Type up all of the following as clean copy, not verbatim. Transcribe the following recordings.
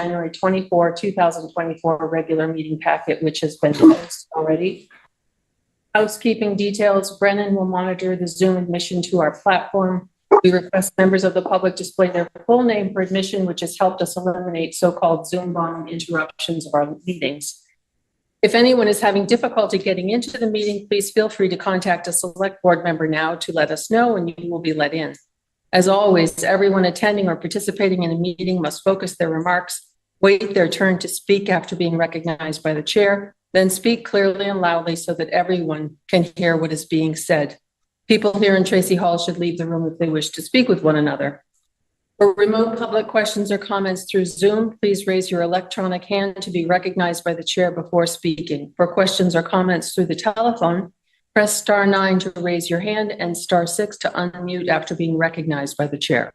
January 24, 2024 regular meeting packet, which has been posted already. Housekeeping details: Brennan will monitor the Zoom admission to our platform. We request members of the public display their full name for admission, which has helped us eliminate so-called Zoom bomb interruptions of our meetings. If anyone is having difficulty getting into the meeting, please feel free to contact a select board member now to let us know, and you will be let in. As always, everyone attending or participating in a meeting must focus their remarks, wait their turn to speak after being recognized by the chair, then speak clearly and loudly so that everyone can hear what is being said. People here in Tracy Hall should leave the room if they wish to speak with one another. For remote public questions or comments through Zoom, please raise your electronic hand to be recognized by the chair before speaking. For questions or comments through the telephone, press *9 to raise your hand and *6 to unmute after being recognized by the chair.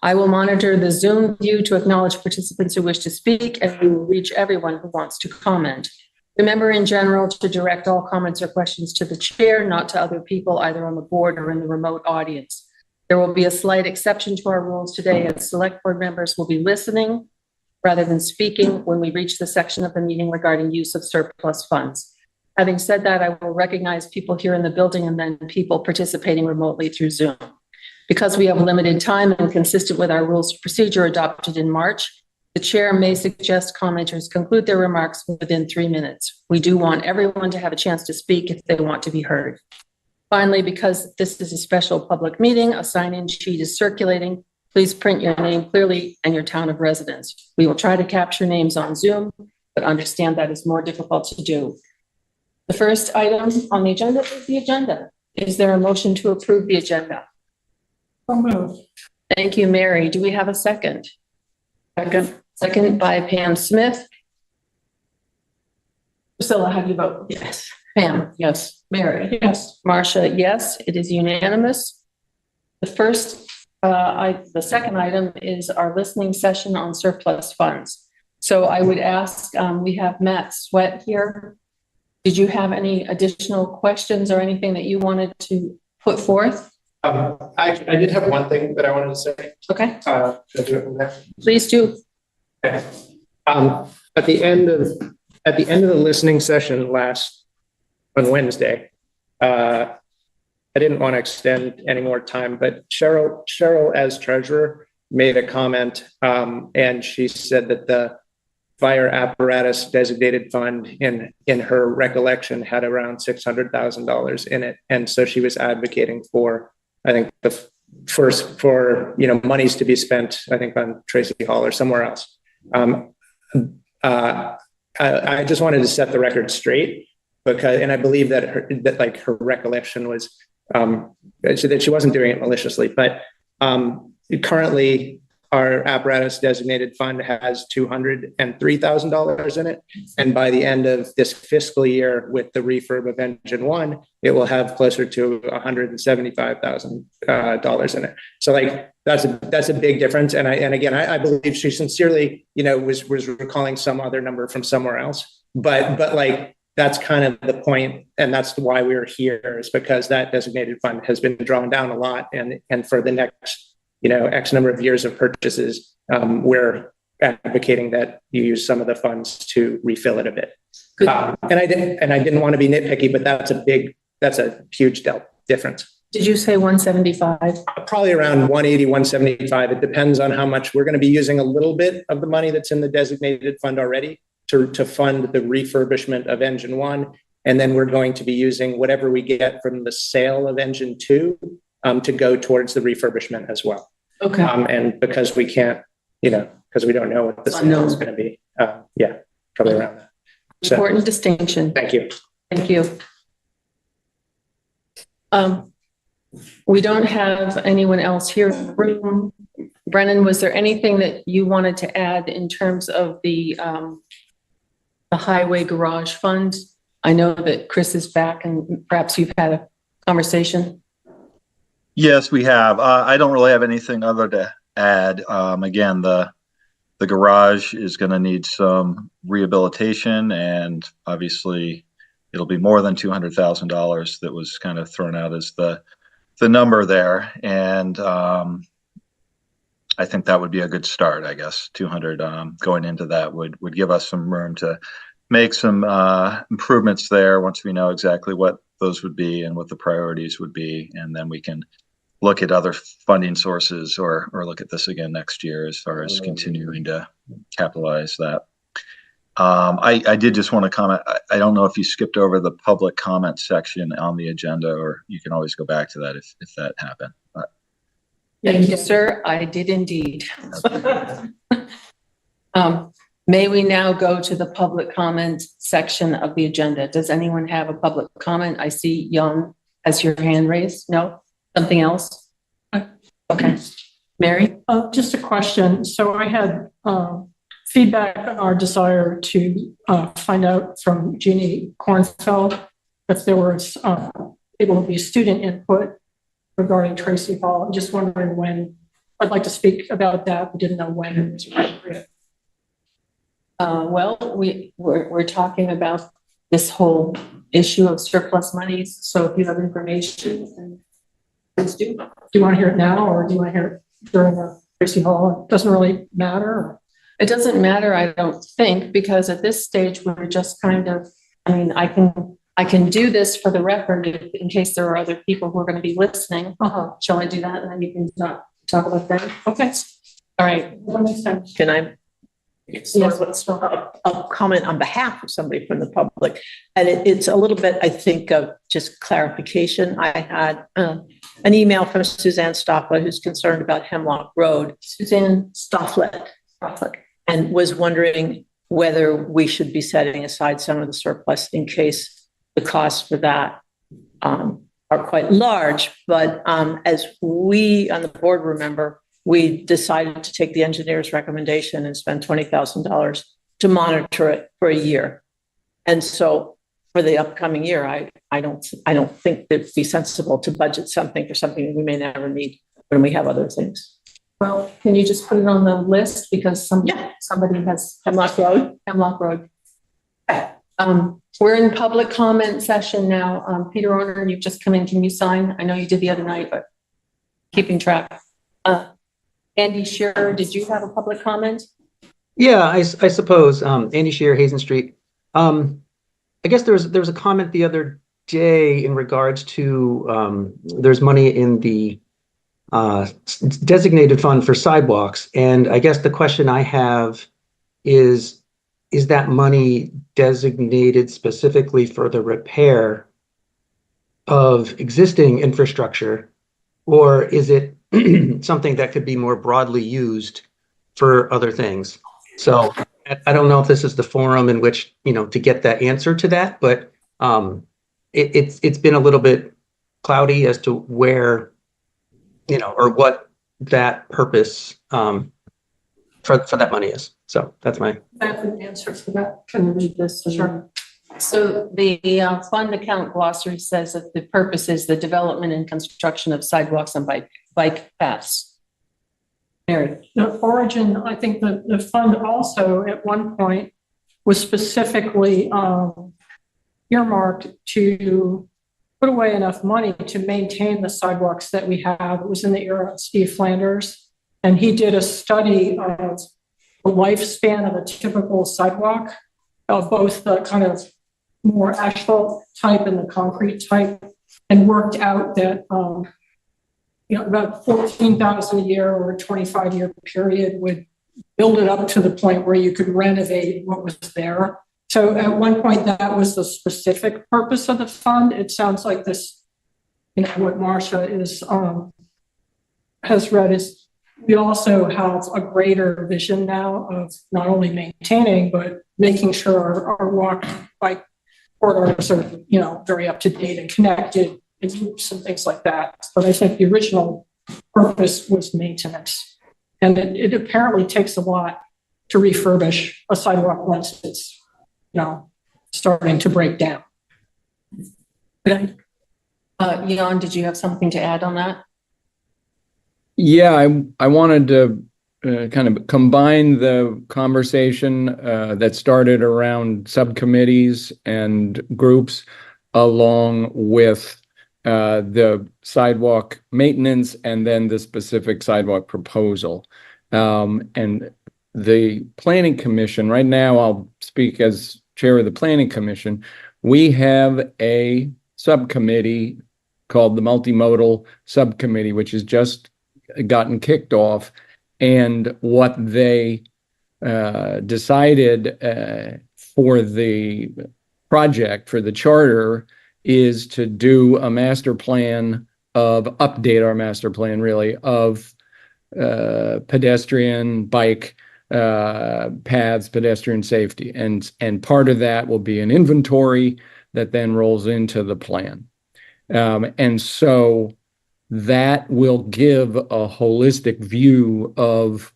I will monitor the Zoom view to acknowledge participants who wish to speak, and we will reach everyone who wants to comment. Remember, in general, to direct all comments or questions to the chair, not to other people, either on the board or in the remote audience. There will be a slight exception to our rules today, as select board members will be listening rather than speaking when we reach the section of the meeting regarding use of surplus funds. Having said that, I will recognize people here in the building and then people participating remotely through Zoom. Because we have limited time and consistent with our rules of procedure adopted in March, the chair may suggest commenters conclude their remarks within 3 minutes. We do want everyone to have a chance to speak if they want to be heard. Finally, because this is a special public meeting, a sign-in sheet is circulating. Please print your name clearly and your town of residence. We will try to capture names on Zoom, but understand that is more difficult to do. The first item on the agenda is the agenda. Is there a motion to approve the agenda? Thank you, Mary. Do we have a second? Second by Pam Smith. Priscilla, how do you vote? Yes. Pam? Yes. Mary? Yes. Marcia? Yes. It is unanimous. The second item is our listening session on surplus funds. So I would ask, we have Matt Sweat here. Did you have any additional questions or anything that you wanted to put forth? I did have one thing that I wanted to say. Okay. Should I do it from there? Please do. Okay. At the end of the listening session on Wednesday, I didn't want to extend any more time, but Cheryl as treasurer made a comment, and she said that the fire apparatus designated fund in her recollection had around $600,000 in it, and so she was advocating for, I think, for monies to be spent, I think, on Tracy Hall or somewhere else. I just wanted to set the record straight, because, and I believe that her recollection was that she wasn't doing it maliciously, but currently our apparatus designated fund has $203,000 in it, and by the end of this fiscal year, with the refurb of Engine 1, it will have closer to $175,000 in it. So, like, that's a big difference. And again, I believe she sincerely, was recalling some other number from somewhere else, but like, that's kind of the point, and that's why we're here, is because that designated fund has been drawn down a lot, and for the next X number of years of purchases, we're advocating that you use some of the funds to refill it a bit. And I didn't want to be nitpicky, but that's a huge difference. Did you say 175? Probably around 180, 175. It depends on how much. We're going to be using a little bit of the money that's in the designated fund already to fund the refurbishment of Engine 1. And then we're going to be using whatever we get from the sale of Engine 2 to go towards the refurbishment as well. Okay. And because we can't, because we don't know what the sale is going to be. Probably around that. Important distinction. Thank you. Thank you. We don't have anyone else here in the room. Brennan, was there anything that you wanted to add in terms of the highway garage fund? I know that Chris is back, and perhaps you've had a conversation. Yes, we have. I don't really have anything other to add. Again, the garage is going to need some rehabilitation, and obviously it'll be more than $200,000 that was kind of thrown out as the number there. And I think that would be a good start, I guess. 200 going into that would give us some room to make some improvements there once we know exactly what those would be and what the priorities would be. And then we can look at other funding sources or look at this again next year as far as continuing to capitalize that. I did just want to comment. I don't know if you skipped over the public comment section on the agenda, or you can always go back to that if that happened. Thank you, sir. I did indeed. May we now go to the public comment section of the agenda? Does anyone have a public comment? I see Jan has your hand raised. No? Something else? Okay. Mary? Just a question. So I had feedback on our desire to find out from Jeannie Kornfeld if there was able to be student input regarding Tracy Hall. I'm just wondering when. I'd like to speak about that. We didn't know when it was appropriate. Well, we're talking about this whole issue of surplus monies. So if you have information, then please do. Do you want to hear it now, or do you want to hear it during the Tracy Hall? It doesn't really matter. It doesn't matter, I don't think, because at this stage we're just kind of. I mean, I can do this for the record in case there are other people who are going to be listening. Shall I do that, and then you can talk about that? Okay. All right. That makes sense. Can I? Yes. A comment on behalf of somebody from the public, and it's a little bit, I think, of just clarification. I had an email from Suzanne Stofflet, who's concerned about Hemlock Road. Suzanne Stofflet, and was wondering whether we should be setting aside some of the surplus in case the costs for that are quite large. But as we on the board remember, we decided to take the engineer's recommendation and spend $20,000 to monitor it for a year. And so for the upcoming year, I don't think it'd be sensible to budget something for something we may never need when we have other things. Well, can you just put it on the list because somebody has Hemlock Road. Okay. We're in public comment session now. Peter Orner, you've just come in. Can you sign? I know you did the other night, but keeping track. Andy Shearer, did you have a public comment? Yeah, I suppose. Andy Shearer, Hazen Street. I guess there was a comment the other day in regards to there's money in the designated fund for sidewalks, and I guess the question I have is that money designated specifically for the repair of existing infrastructure, or is it something that could be more broadly used for other things? So I don't know if this is the forum in which, to get that answer to that, but it's been a little bit cloudy as to where, or what that purpose for that money is. So that's my. I have an answer for that. Can you read this? Sure. So the fund account glossary says that the purpose is the development and construction of sidewalks and bike paths. Mary. The origin, I think the fund also at one point was specifically earmarked to put away enough money to maintain the sidewalks that we have. It was in the era of Steve Flanders, and he did a study of the lifespan of a typical sidewalk, of both the kind of more asphalt type and the concrete type, and worked out that about 14,000 a year or a 25-year period would build it up to the point where you could renovate what was there. So at one point, that was the specific purpose of the fund. It sounds like this, what Marcia has read is we also have a greater vision now of not only maintaining, but making sure our walk bike corridors are, very up to date and connected and groups and things like that. But I think the original purpose was maintenance. And it apparently takes a lot to refurbish a sidewalk once it's, starting to break down. Jan, did you have something to add on that? Yeah, I wanted to kind of combine the conversation that started around subcommittees and groups along with the sidewalk maintenance and then the specific sidewalk proposal. And the planning commission, right now, I'll speak as chair of the planning commission. We have a subcommittee called the multimodal subcommittee, which has just gotten kicked off. And what they decided for the project, for the charter, is to do a master plan update our master plan, really, of pedestrian, bike paths, pedestrian safety. And part of that will be an inventory that then rolls into the plan. And so that will give a holistic view of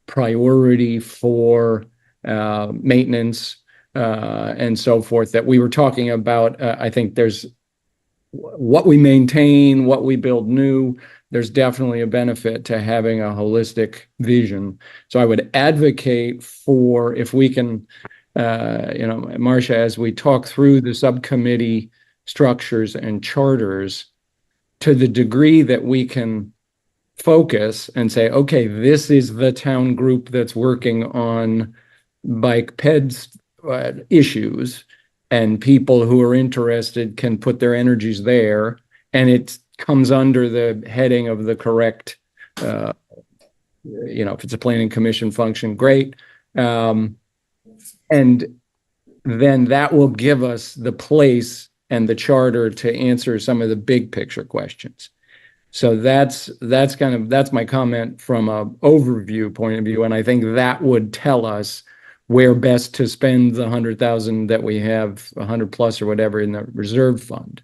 priority for maintenance and so forth that we were talking about. I think there's what we maintain, what we build new. There's definitely a benefit to having a holistic vision. So I would advocate for, if we can, Marcia, as we talk through the subcommittee structures and charters, to the degree that we can focus and say, okay, this is the town group that's working on bike peds issues, and people who are interested can put their energies there, and it comes under the heading of the correct, if it's a planning commission function, great. And then that will give us the place and the charter to answer some of the big picture questions. So that's my comment from an overview point of view. And I think that would tell us where best to spend the 100,000 that we have, 100 plus or whatever, in the reserve fund.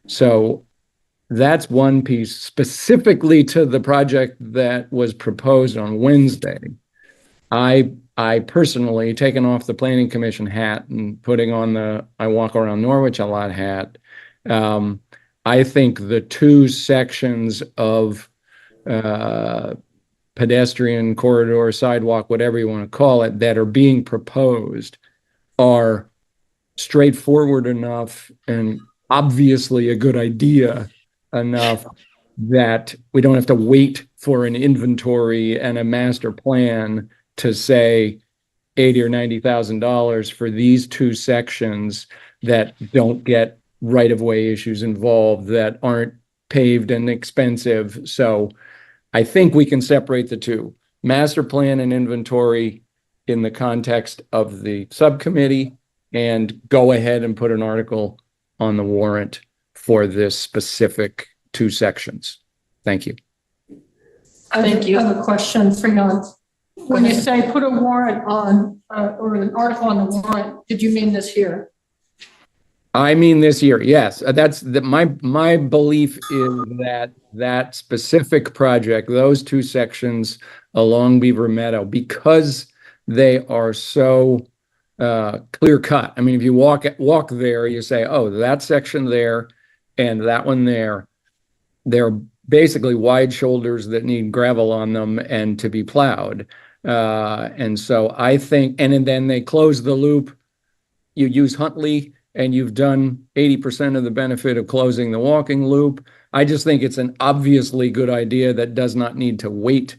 So that's one piece specifically to the project that was proposed on Wednesday. I personally, taken off the planning commission hat and putting on I walk around Norwich a lot hat. I think the two sections of pedestrian corridor, sidewalk, whatever you want to call it, that are being proposed are straightforward enough and obviously a good idea enough that we don't have to wait for an inventory and a master plan to say $80,000 or $90,000 for these two sections that don't get right-of-way issues involved, that aren't paved and expensive. So I think we can separate the two, master plan and inventory, in the context of the subcommittee, and go ahead and put an article on the warrant for this specific two sections. Thank you. Thank you. I have a question for you. When you say put a warrant on, or an article on the warrant, did you mean this year? I mean this year, yes. My belief is that specific project, those two sections along Beaver Meadow, because they are so clear cut. I mean, if you walk there, you say, oh, that section there and that one there, they're basically wide shoulders that need gravel on them and to be plowed. And so I think, and then they close the loop. You use Huntley, and you've done 80% of the benefit of closing the walking loop. I just think it's an obviously good idea that does not need to wait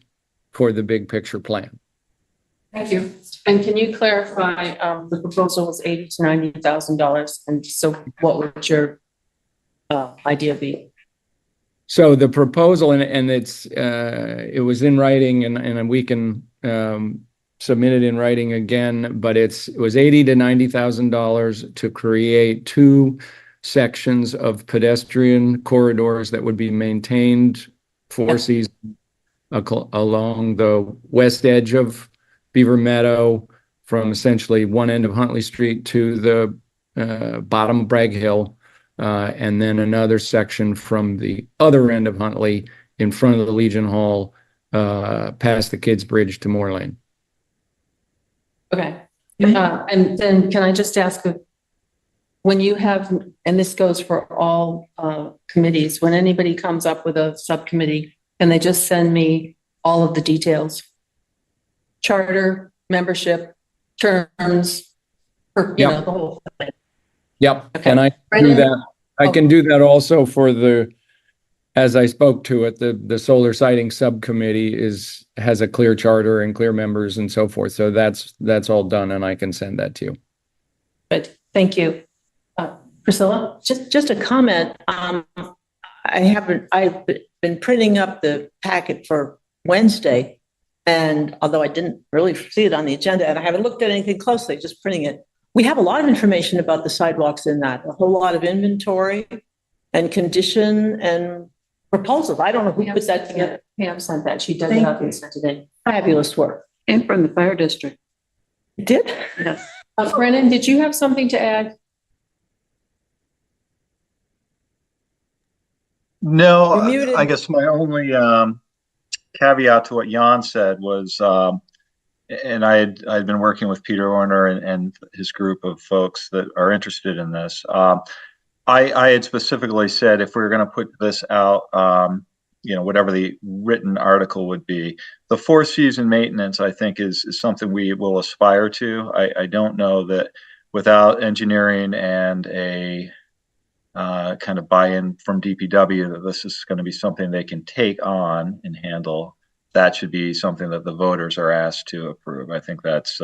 for the big picture plan. Thank you. And can you clarify, the proposal was $80,000 to $90,000, and so what would your idea be? So the proposal, and it was in writing, and we can submit it in writing again, but it was $80,000 to $90,000 to create two sections of pedestrian corridors that would be maintained for seasons along the west edge of Beaver Meadow, from essentially one end of Huntley Street to the bottom of Bragg Hill, and then another section from the other end of Huntley in front of the Legion Hall, past the Kids Bridge to Moore Lane. Okay. And then can I just ask, when you have, and this goes for all committees, when anybody comes up with a subcommittee and they just send me all of the details, charter, membership, terms, the whole thing. Yep. Okay. And I do that. I can do that also for the as I spoke to it, the solar siting subcommittee has a clear charter and clear members and so forth. So that's all done, and I can send that to you. Good, thank you. Priscilla? Just a comment. I've been printing up the packet for Wednesday, and although I didn't really see it on the agenda, and I haven't looked at anything closely, just printing it, we have a lot of information about the sidewalks in that, a whole lot of inventory and condition and proposals. I don't know who put that together. Pam sent that. She dug it up and sent it in. Fabulous work. And from the fire district. It did? Yes. Brennan, did you have something to add? No, You're muted. I guess my only caveat to what Jan said was, and I'd been working with Peter Orner and his group of folks that are interested in this. I had specifically said if we were going to put this out, whatever the written article would be, the 4-season maintenance, I think, is something we will aspire to. I don't know that without engineering and a kind of buy-in from DPW that this is going to be something they can take on and handle. That should be something that the voters are asked to approve. I think that's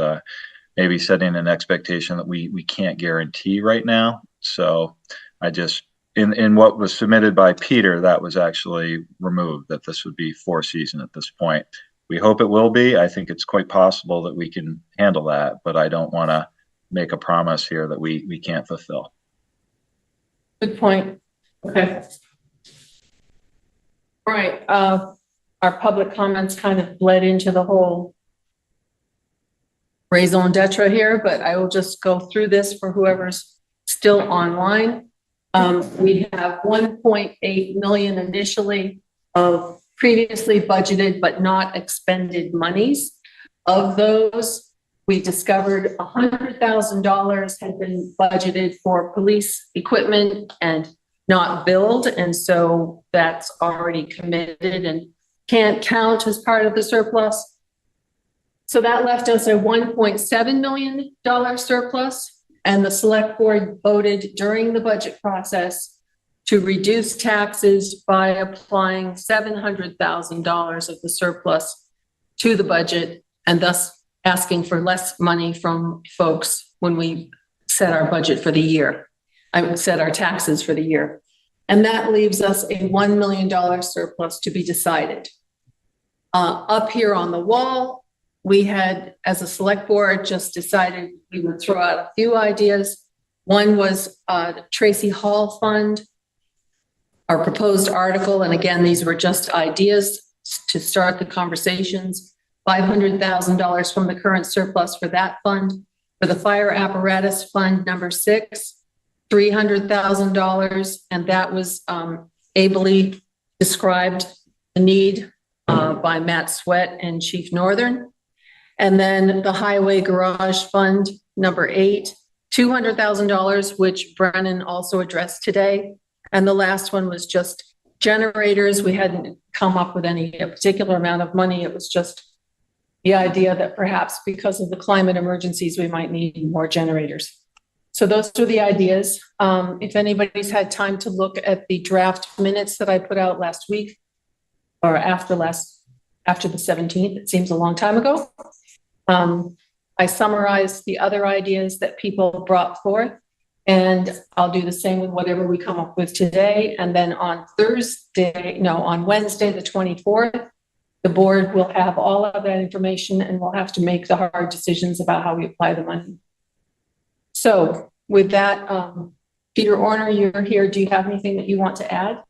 maybe setting an expectation that we can't guarantee right now. So I just, in what was submitted by Peter, that was actually removed, that this would be 4-season at this point. We hope it will be. I think it's quite possible that we can handle that, but I don't want to make a promise here that we can't fulfill. Good point. Okay. All right. Our public comments kind of bled into the whole raison d'etre here, but I will just go through this for whoever's still online. We have 1.8 million initially of previously budgeted but not expended monies. Of those, we discovered $100,000 had been budgeted for police equipment and not billed, and so that's already committed and can't count as part of the surplus. So that left us a $1.7 million surplus. And the select board voted during the budget process to reduce taxes by applying $700,000 of the surplus to the budget, and thus asking for less money from folks when we set our budget for the year. I would set our taxes for the year. And that leaves us a $1 million surplus to be decided. Up here on the wall, we had, as a select board, just decided we would throw out a few ideas. One was Tracy Hall Fund, our proposed article. And again, these were just ideas to start the conversations. $500,000 from the current surplus for that fund. For the fire apparatus fund, number 6, $300,000. And that was ably described, the need by Matt Sweat and Chief Northern. And then the highway garage fund, number 8, $200,000, which Brennan also addressed today. And the last one was just generators. We hadn't come up with any particular amount of money. It was just the idea that perhaps because of the climate emergencies, we might need more generators. So those are the ideas. If anybody's had time to look at the draft minutes that I put out last week, or after the 17th, it seems a long time ago. I summarized the other ideas that people brought forth, and I'll do the same with whatever we come up with today. And then on Wednesday, the 24th, the board will have all of that information, and we'll have to make the hard decisions about how we apply the money. So with that, Peter Orner, you're here. Do you have anything that you want to add?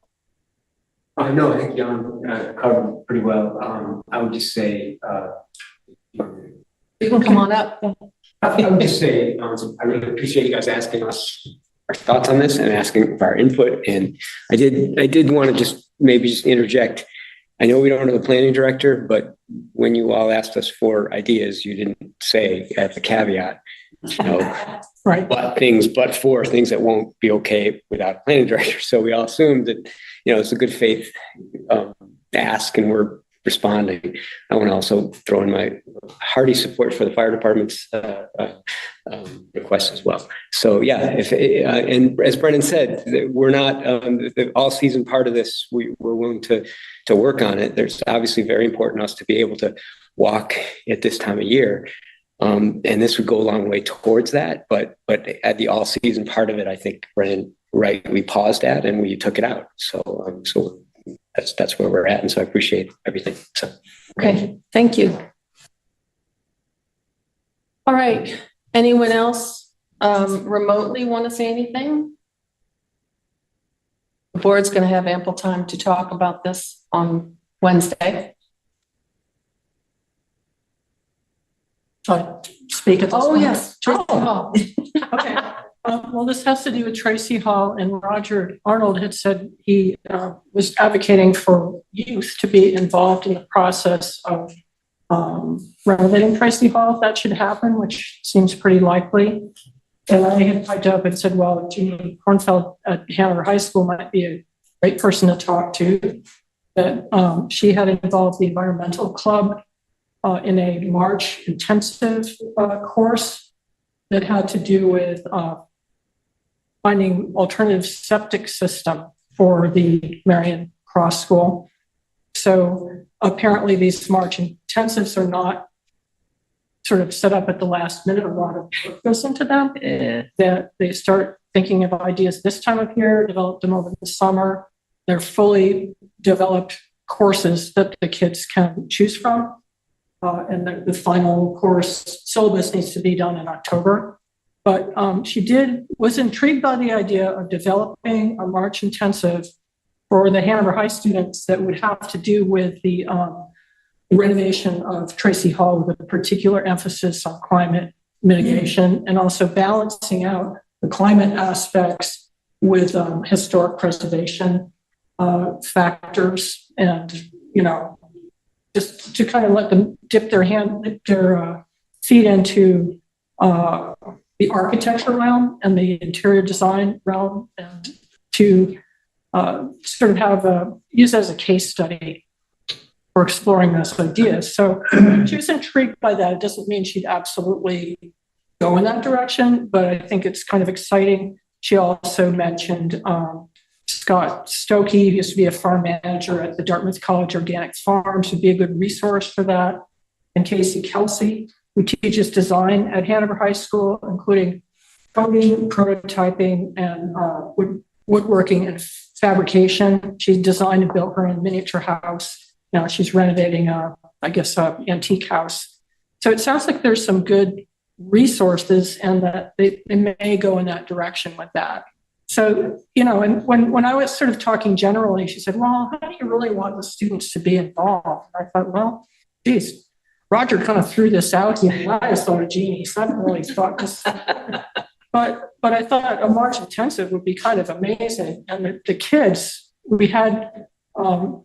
No, I think John covered pretty well. I would just say, You can come on up. I would just say, I really appreciate you guys asking us our thoughts on this and asking for our input. And I did want to just interject. I know we don't have a planning director, but when you all asked us for ideas, you didn't say at the caveat, right. but for things that won't be okay without a planning director. So we all assumed that, it's a good faith ask, and we're responding. I want to also throw in my hearty support for the fire department's request as well. So yeah, and as Brennan said, we're not the all season part of this. We're willing to work on it. There's obviously very important to us to be able to walk at this time of year. And this would go a long way towards that, but at the all season part of it, I think Brennan, right, we paused at and we took it out. So that's where we're at, and so I appreciate everything. So Okay, thank you. All right, anyone else remotely want to say anything? The board's going to have ample time to talk about this on Wednesday. Speak at this Oh, point. yes. Tracy Hall. Okay. Well, this has to do with Tracy Hall, and Roger Arnold had said he was advocating for youth to be involved in the process of renovating Tracy Hall, if that should happen, which seems pretty likely. And I had piped up and said, well, Jeannie Kornfeld at Hanover High School might be a great person to talk to. That she had involved the environmental club in a March intensive course that had to do with finding alternative septic system for the Marion Cross School. So apparently these March intensives are not sort of set up at the last minute. A lot of work goes into them. That they start thinking of ideas this time of year, develop them over the summer. They're fully developed courses that the kids can choose from. And the final course syllabus needs to be done in October. But she was intrigued by the idea of developing a March intensive for the Hanover High students that would have to do with the renovation of Tracy Hall with a particular emphasis on climate mitigation and also balancing out the climate aspects with historic preservation factors, and just to kind of let them dip their feet into the architecture realm and the interior design realm, and to sort of have use as a case study for exploring those ideas. So she was intrigued by that. It doesn't mean she'd absolutely go in that direction, but I think it's kind of exciting. She also mentioned Scott Stokey, who used to be a farm manager at the Dartmouth College Organic Farms, would be a good resource for that. And Casey Kelsey, who teaches design at Hanover High School, including coding, prototyping, and woodworking and fabrication. She designed and built her own miniature house. Now she's renovating, an antique house. So it sounds like there's some good resources, and that they may go in that direction with that. So, and when I was sort of talking generally, she said, well, how do you really want the students to be involved? And I thought, well, geez, Roger kind of threw this out here. I just thought of Jeannie, so I haven't really thought this. But I thought a March intensive would be kind of amazing. And the kids, we had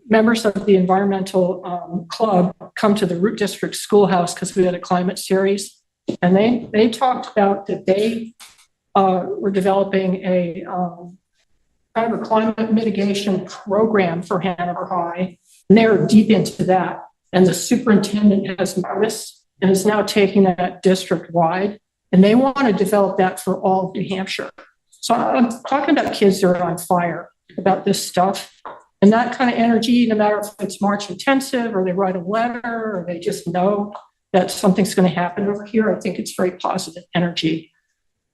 members of the environmental club come to the Root District Schoolhouse because we had a climate series. And they talked about that they were developing a kind of a climate mitigation program for Hanover High. And they're deep into that. And the superintendent has noticed and is now taking that district wide. And they want to develop that for all of New Hampshire. So I'm talking about kids that are on fire about this stuff. And that kind of energy, no matter if it's March intensive or they write a letter or they just know that something's going to happen over here, I think it's very positive energy.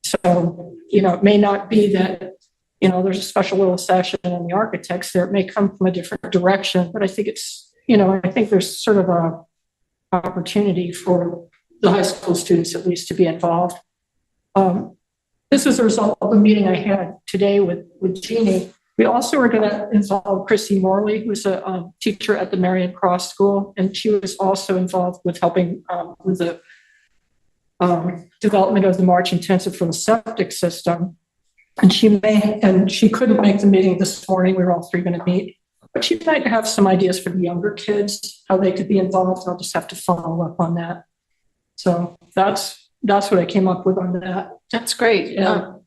So, it may not be that, there's a special little session in the architects there. It may come from a different direction, but I think it's, I think there's sort of a opportunity for the high school students at least to be involved. This was a result of a meeting I had today with Jeannie. We also are going to involve Chrissy Morley, who's a teacher at the Marion Cross School, and she was also involved with helping with the development of the March intensive for the septic system. And she couldn't make the meeting this morning. We were all three going to meet, but she might have some ideas for the younger kids, how they could be involved. I'll just have to follow up on that. So that's what I came up with on that. That's great.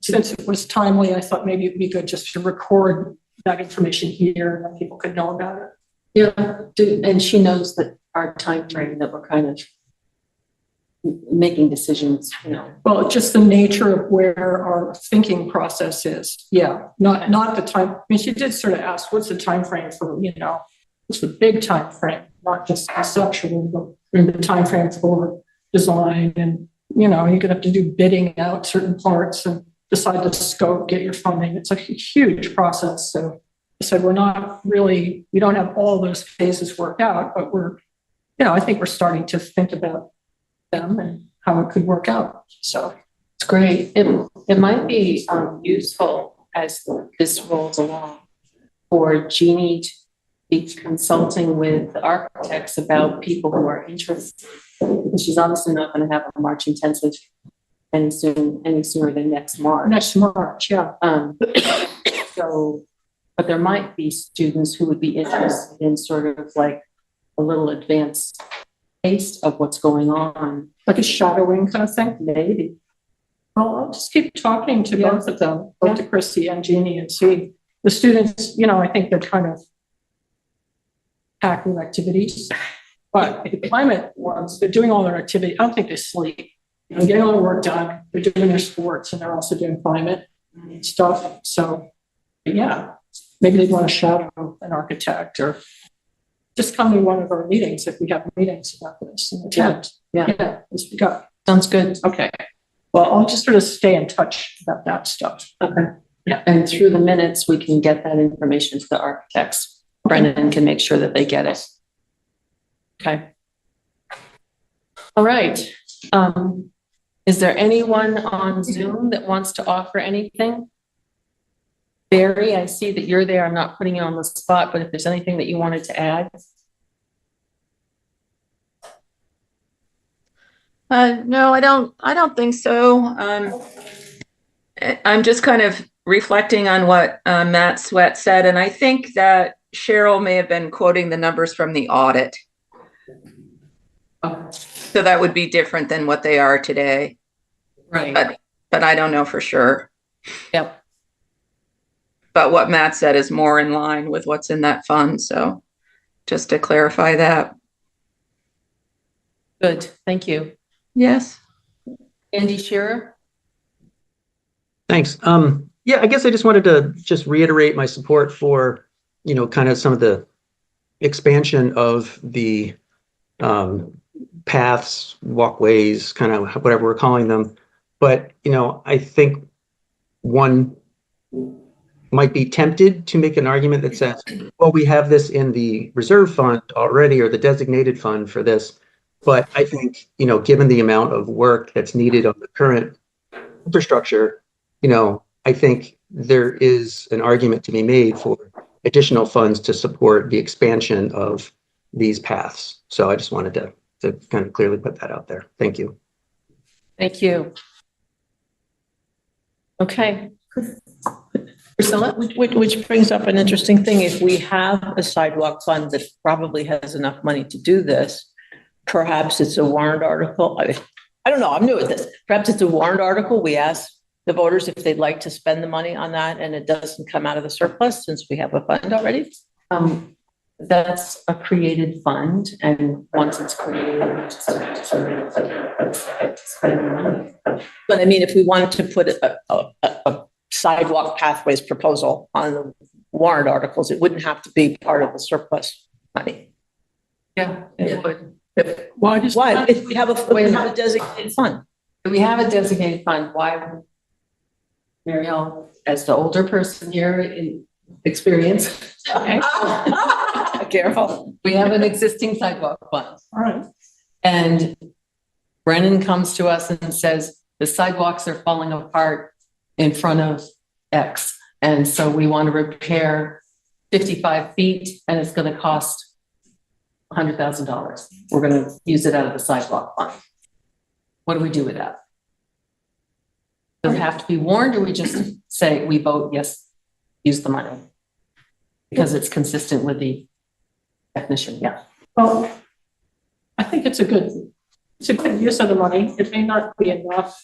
Since it was timely, I thought maybe it'd be good just to record that information here and people could know about it. Yeah, and she knows that our time frame that we're kind of making decisions, you know. Well, just the nature of where our thinking process is. Yeah, not the time. I mean, she did sort of ask, what's the time frame for, you know, what's the big time frame, not just conceptual, but the time frame for design, and, you know, you're gonna have to do bidding out certain parts and decide the scope, get your funding. It's a huge process. So I said, we don't have all those phases worked out, but I think we're starting to think about them and how it could work out. So It's great. It might be useful as this rolls along for Jeannie to be consulting with architects about people who are interested. She's obviously not going to have a March intensive any sooner than next March. yeah. But there might be students who would be interested in sort of like a little advanced taste of what's going on. Like a shadowing kind of thing. Maybe. Well, I'll just keep talking to both of them, both to Yeah. Chrissy and Jeannie, and see the students, you know, I think they're kind of packed with activities. But the climate ones, they're doing all their activity. I don't think they sleep. You know, getting all their work done. They're doing their sports and they're also doing climate stuff. So yeah, maybe they'd want to shadow an architect or just come to one of our meetings if we have meetings about this and attend. Yeah. Let's speak up. Sounds good. Okay. Well, I'll just sort of stay in touch about that stuff. Okay. Yeah. And through the minutes, we can get that information to the architects. Brendan can make sure that they get it. Okay. All right. Is there anyone on Zoom that wants to offer anything? Barry, I see that you're there. I'm not putting you on the spot, but if there's anything that you wanted to add. No, I don't think so. I'm just kind of reflecting on what Matt Sweat said, and I think that Cheryl may have been quoting the numbers from the audit. So that would be different than what they are today. Right. But I don't know for sure. Yep. But what Matt said is more in line with what's in that fund. So just to clarify that. Good. Thank you. Yes. Andy Shearer? Thanks. Yeah, I guess I just wanted to just reiterate my support for, you know, kind of some of the expansion of the paths, walkways, kind of whatever we're calling them. But, you know, I think one might be tempted to make an argument that says, well, we have this in the reserve fund already, or the designated fund for this. But I think, you know, given the amount of work that's needed on the current infrastructure, you know, I think there is an argument to be made for additional funds to support the expansion of these paths. So I just wanted to kind of clearly put that out there. Thank you. Thank you. Okay. Priscilla? Which brings up an interesting thing. If we have a sidewalk fund that probably has enough money to do this, perhaps it's a warrant article. I don't know. I'm new at this. Perhaps it's a warrant article. We ask the voters if they'd like to spend the money on that, and it doesn't come out of the surplus since we have a fund already. That's a created fund, and once it's created, But I mean, if we wanted to put a sidewalk pathways proposal on the warrant articles, it wouldn't have to be part of the surplus money. yeah, it would. Why? If we have a designated fund. If we have a designated fund, why would Marielle, as the older person here in experience, okay, Careful. we have an existing sidewalk fund. All right. And Brennan comes to us and says, the sidewalks are falling apart in front of X. And so we want to repair 55 feet and it's going to cost $100,000. We're going to use it out of the sidewalk fund. What do we do with that? Does it have to be warned, or we just say we vote yes, use the money? Because it's consistent with the definition, yeah. Well, I think it's a good use of the money. It may not be enough.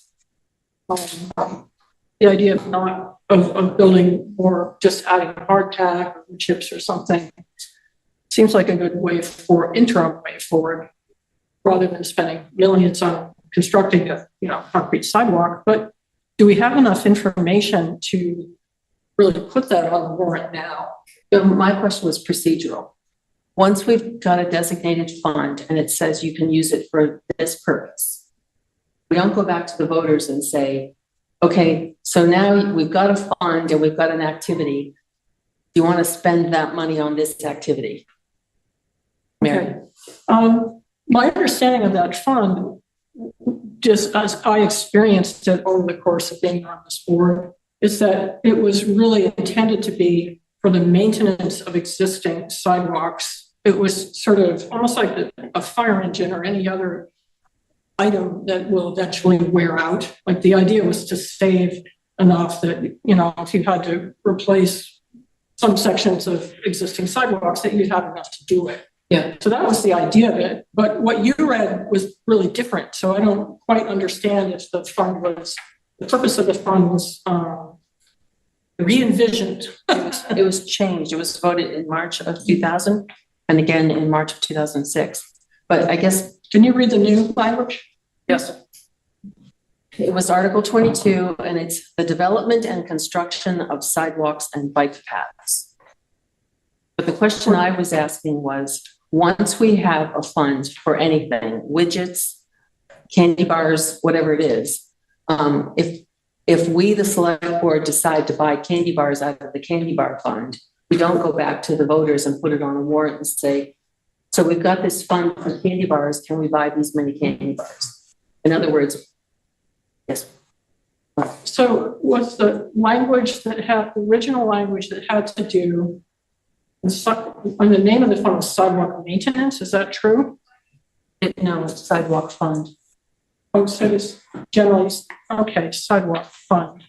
The idea of building or just adding hardtack or chips or something seems like a good interim way forward, rather than spending millions on constructing a, concrete sidewalk. But do we have enough information to really put that on the warrant now? My question was procedural. Once we've got a designated fund and it says you can use it for this purpose, we don't go back to the voters and say, okay, so now we've got a fund and we've got an activity. Do you want to spend that money on this activity? Mary? My understanding of that fund, just as I experienced it over the course of being on this board, is that it was really intended to be for the maintenance of existing sidewalks. It was sort of almost like a fire engine or any other item that will eventually wear out. Like the idea was to save enough that, if you had to replace some sections of existing sidewalks, that you'd have enough to do it. Yeah. So that was the idea of it. But what you read was really different. So I don't quite understand if the purpose of the fund was re-envisioned. It was changed. It was voted in March of 2000 and again in March of 2006. But I guess, can you read the new language? Yes. It was Article 22, and it's the development and construction of sidewalks and bike paths. But the question I was asking was, once we have a fund for anything, widgets, candy bars, whatever it is, if we, the select board, decide to buy candy bars out of the candy bar fund, we don't go back to the voters and put it on a warrant and say, so we've got this fund for candy bars, can we buy these many candy bars? In other words, yes. So was the original language that had to do on the name of the fund was sidewalk maintenance, is that true? No, it's sidewalk fund. Oh, so it's generally, okay, sidewalk fund.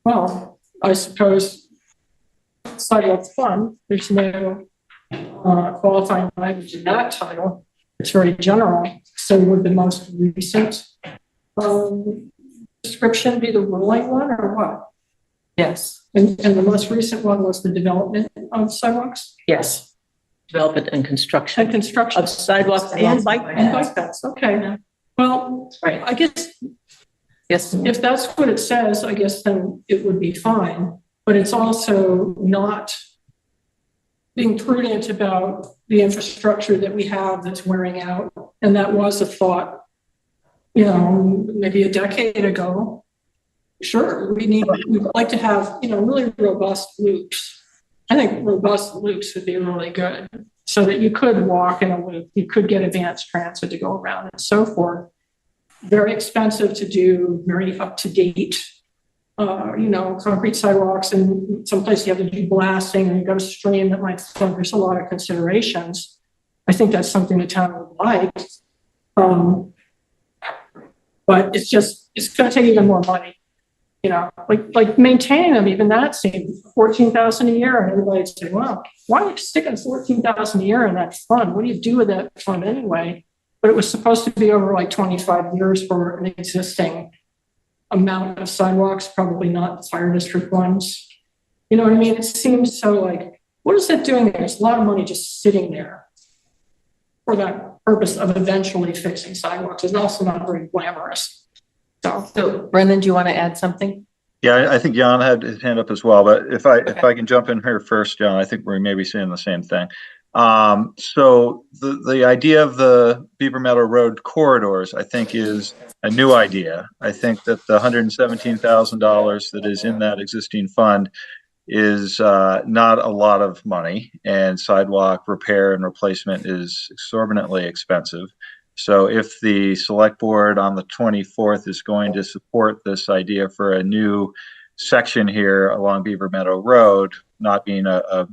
Well, I suppose sidewalk fund, there's no qualifying language in that title. It's very general. So would the most recent description be the ruling one or what? Yes. And the most recent one was the development of sidewalks? Yes. Development and construction. And construction. Of sidewalks and bike paths. Okay. Well, right. I guess yes, if that's what it says, I guess then it would be fine. But it's also not being prudent about the infrastructure that we have that's wearing out. And that was a thought, maybe a decade ago. Sure, we'd like to have, really robust loops. I think robust loops would be really good so that you could walk in a loop, you could get advanced transit to go around and so forth. Very expensive to do, very up to date, concrete sidewalks, and someplace you have to do blasting and you got a stream that might flood. There's a lot of considerations. I think that's something the town would like. But it's going to take even more money. Like maintaining them, even that seemed $14,000 a year, and everybody'd say, "Well, why are you sticking $14,000 a year in that fund? What do you do with that fund anyway?" But it was supposed to be over like 25 years for an existing amount of sidewalks, probably not the fire district ones. You know what I mean? It seems so like, what is that doing there? There's a lot of money just sitting there for that purpose of eventually fixing sidewalks. It's also not very glamorous. So Brendan, do you want to add something? Yeah, I think Jan had his hand up as well, but if I can jump in here first, Jan, I think we may be saying the same thing. So the idea of the Beaver Meadow Road corridors, I think, is a new idea. I think that the $117,000 that is in that existing fund is not a lot of money, and sidewalk repair and replacement is exorbitantly expensive. So if the select board on the 24th is going to support this idea for a new section here along Beaver Meadow Road, not being a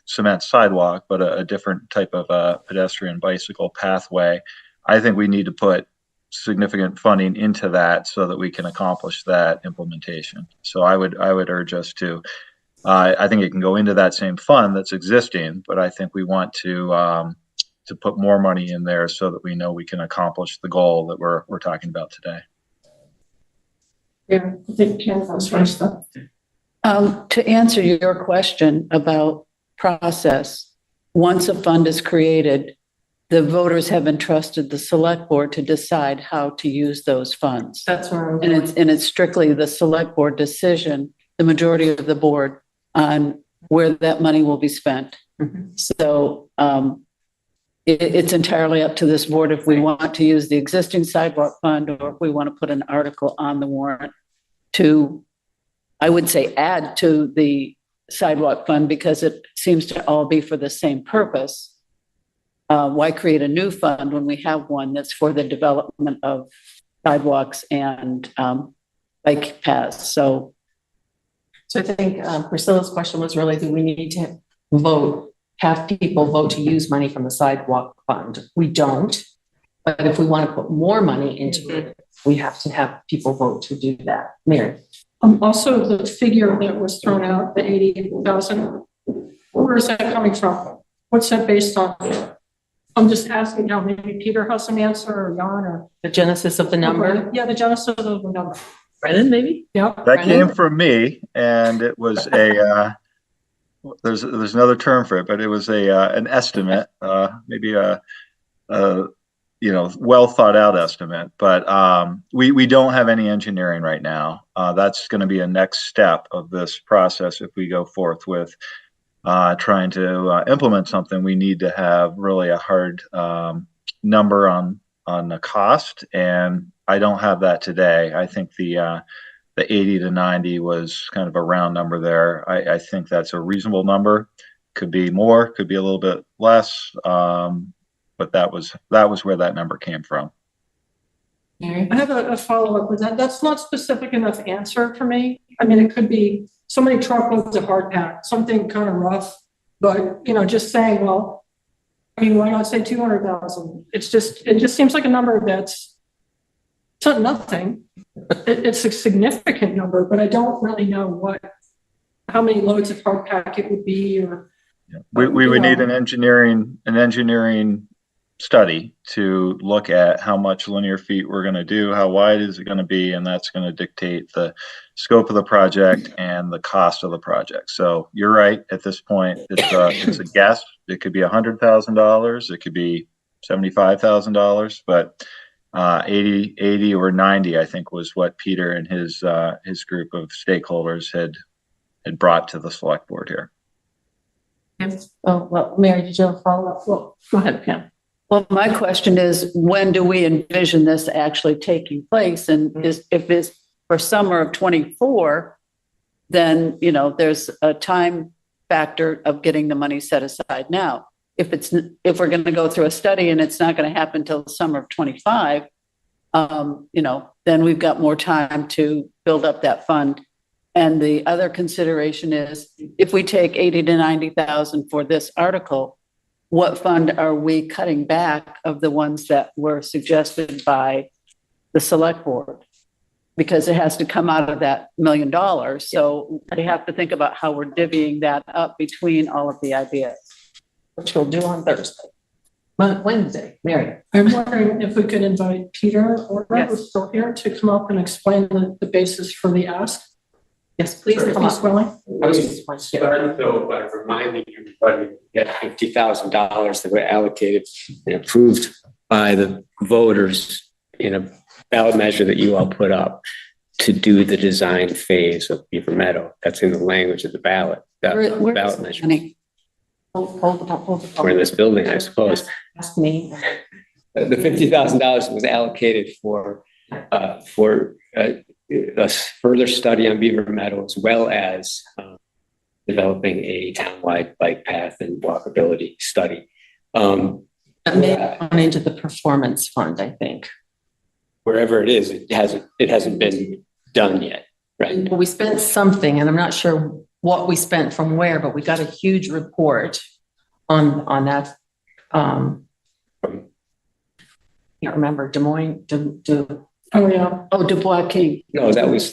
cement sidewalk, but a different type of pedestrian bicycle pathway, I think we need to put significant funding into that so that we can accomplish that implementation. So I would urge us to, I think it can go into that same fund that's existing, but I think we want to put more money in there so that we know we can accomplish the goal that we're talking about today. Yeah, I think Ken goes first. To answer your question about process, once a fund is created, the voters have entrusted the select board to decide how to use those funds. That's where I'm And going. it's strictly the select board decision, the majority of the board, on where that money will be spent. Mhm. So it's entirely up to this board if we want to use the existing sidewalk fund or if we want to put an article on the warrant to, I would say, add to the sidewalk fund because it seems to all be for the same purpose. Why create a new fund when we have one that's for the development of sidewalks and bike paths? So I think Priscilla's question was really, do we need to have people vote to use money from the sidewalk fund? We don't, but if we want to put more money into it, we have to have people vote to do that. Mary? Also, the figure that was thrown out, the 80,000, where is that coming from? What's that based on? I'm just asking now, maybe Peter has an answer or Jan or. The genesis of the number? Yeah, the genesis of the number. Brennan, maybe? Yeah. That came from me, and it was there's another term for it, but it was an estimate, maybe a well thought out estimate. But we don't have any engineering right now. That's going to be a next step of this process if we go forth with trying to implement something. We need to have really a hard number on the cost, and I don't have that today. I think the 80 to 90 was kind of a round number there. I think that's a reasonable number. Could be more, could be a little bit less, but that was where that number came from. Mary? I have a follow-up with that. That's not specific enough answer for me. I mean, it could be so many truckloads of hard pack, something kind of rough, but just saying, well, I mean, why not say 200,000? It just seems like a number it's not nothing. It's a significant number, but I don't really know how many loads of hard pack it would be or. Yeah. We would need an engineering study to look at how much linear feet we're going to do, how wide is it going to be, and that's going to dictate the scope of the project and the cost of the project. So you're right. At this point, it's a guess. It could be $100,000. It could be $75,000, but 80 or 90, I think, was what Peter and his group of stakeholders had brought to the select board here. Oh, well, Mary, did you have a follow-up? Well, go ahead, Pam. well, my question is, when do we envision this actually taking place? And if it's for summer of 24, then, there's a time factor of getting the money set aside now. If we're going to go through a study and it's not going to happen till the summer of 25, then we've got more time to build up that fund. And the other consideration is, if we take 80 to 90,000 for this article, what fund are we cutting back of the ones that were suggested by the select board? Because it has to come out of that $1 million. So we have to think about how we're divvying that up between all of the ideas. Which we'll do on Thursday. Wednesday, Mary. I'm wondering if we could invite Peter or Yes. who's still here to come up and explain the basis for the ask. Yes, please come He's up. willing. I was starting though by reminding everybody that $50,000 that were allocated and approved by the voters in a ballot measure that you all put up to do the design phase of Beaver Meadow. That's in the language of the ballot. Where Ballot is the measure. money? Hold it. We're in this building, I suppose. Ask me. The $50,000 was allocated for a further study on Beaver Meadow, as well as developing a townwide bike path and walkability study. That may have gone into the performance fund, I think. Wherever it is, it hasn't been done yet, right? Well, we spent something, and I'm not sure what we spent from where, but we got a huge report on that. Can't remember, Des Moines, Oh, yeah. Oh, Dubois King. No, that was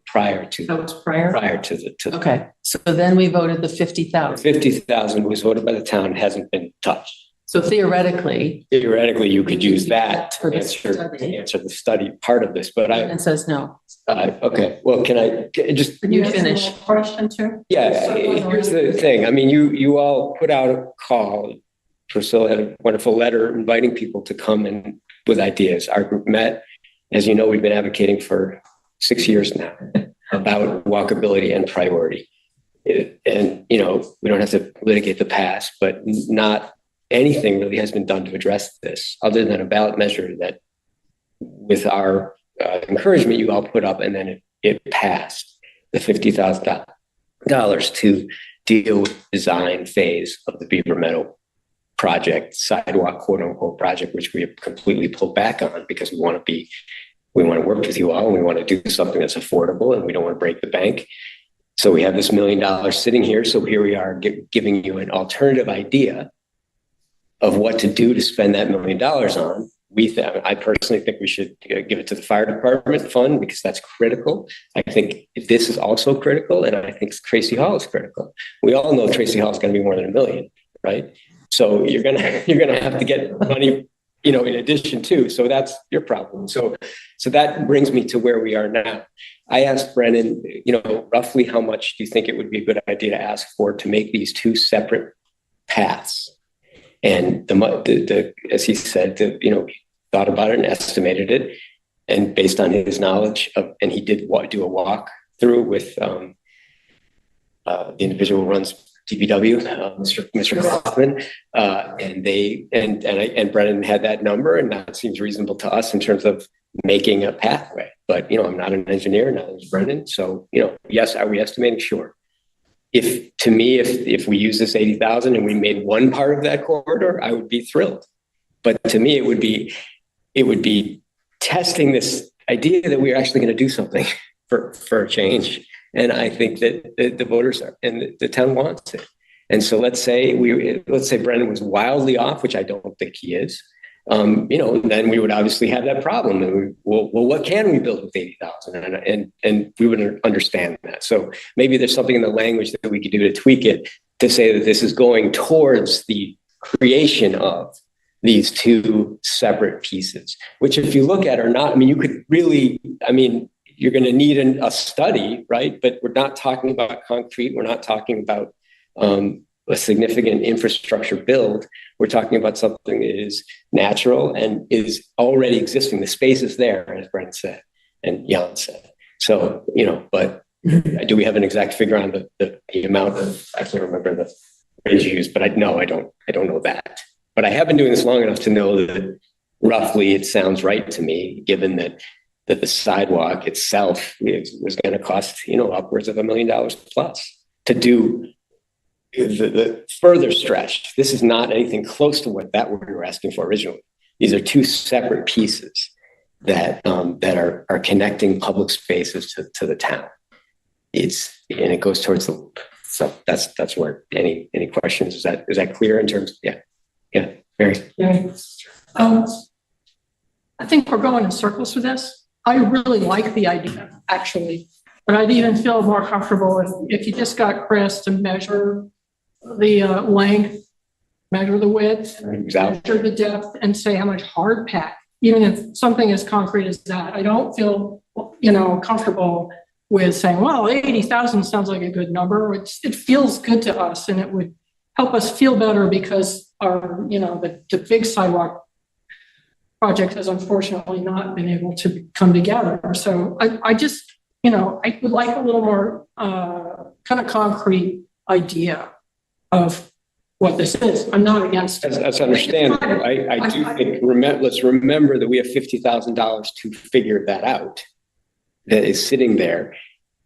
prior to that was prior? to the Okay, so then we voted the 50,000. 50,000 was voted by the town, hasn't been touched. So theoretically, you could use that For to the study. answer the study part of this, but it says no. okay, well, can I just, Can you finish. finish question too? yeah, here's the thing. I mean, you all put out a call. Priscilla had a wonderful letter inviting people to come in with ideas. Our group met. As you know, we've been advocating for 6 years now about walkability and priority. And, you know, we don't have to litigate the past, but not anything really has been done to address this other than a ballot measure that with our encouragement you all put up, and then it passed the $50,000 to deal with the design phase of the Beaver Meadow project, sidewalk, quote unquote project, which we have completely pulled back on because we want to work with you all and we want to do something that's affordable and we don't want to break the bank. So we have this $1 million sitting here. So here we are giving you an alternative idea of what to do to spend that $1 million on. I personally think we should give it to the fire department fund because that's critical. I think this is also critical, and I think Tracy Hall is critical. We all know Tracy Hall is going to be more than $1 million, right? So you're gonna have to get money, you know, in addition to. So that's your problem. So that brings me to where we are now. I asked Brennan, you know, roughly how much do you think it would be a good idea to ask for to make these two separate paths? And as he said, you know, thought about it and estimated it, and based on his knowledge of, and he did do a walk through with the individual who runs DPW, Mr. Kaufman, and Brennan had that number, and that seems reasonable to us in terms of making a pathway. But you know, I'm not an engineer, not as Brennan, so you know, yes, are we estimating? Sure. If we use this 80,000 and we made one part of that corridor, I would be thrilled. But to me, it would be testing this idea that we're actually going to do something for a change. And I think that the voters and the town wants it. And so let's say Brennan was wildly off, which I don't think he is. You know, then we would obviously have that problem. And well, what can we build with 80,000? And we would understand that. So maybe there's something in the language that we could do to tweak it to say that this is going towards the creation of these two separate pieces, which if you look at are not, I mean, you could really, I mean, you're going to need a study, right? But we're not talking about concrete. We're not talking about a significant infrastructure build. We're talking about something that is natural and is already existing. The space is there, as Brent said, and Jan said. So, you know, but do we have an exact figure on the amount of, I can't remember the phrase you used, but I don't know that. But I have been doing this long enough to know that roughly it sounds right to me, given that the sidewalk itself was going to cost, you know, upwards of $1 million plus to do the further stretch. This is not anything close to what we were asking for originally. These are two separate pieces that are connecting public spaces to the town. And it goes towards the loop. So that's where any questions, is that clear in terms of, yeah, Mary? Yeah. I think we're going in circles with this. I really like the idea, actually, but I'd even feel more comfortable if you just got Chris to measure the length, measure the width, measure the depth, and say how much hard pack, even if something as concrete as that. I don't feel, you know, comfortable with saying, well, 80,000 sounds like a good number. It feels good to us, and it would help us feel better because our, you know, the big sidewalk project has unfortunately not been able to come together. So I just, you know, I would like a little more kind of concrete idea of what this is. I'm not against it. That's understandable. I do think, let's remember that we have $50,000 to figure that out, that is sitting there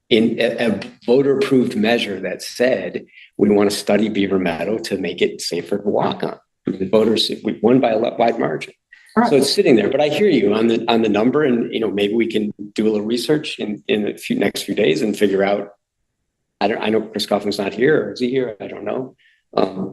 in a voter-approved measure that said we want to study Beaver Meadow to make it safer to walk on. The voters, we won by a wide margin. Right. So it's sitting there, but I hear you on the number, and you know, maybe we can do a little research in the next few days and figure out. I know Chris Kaufman's not here, or is he here? I don't know.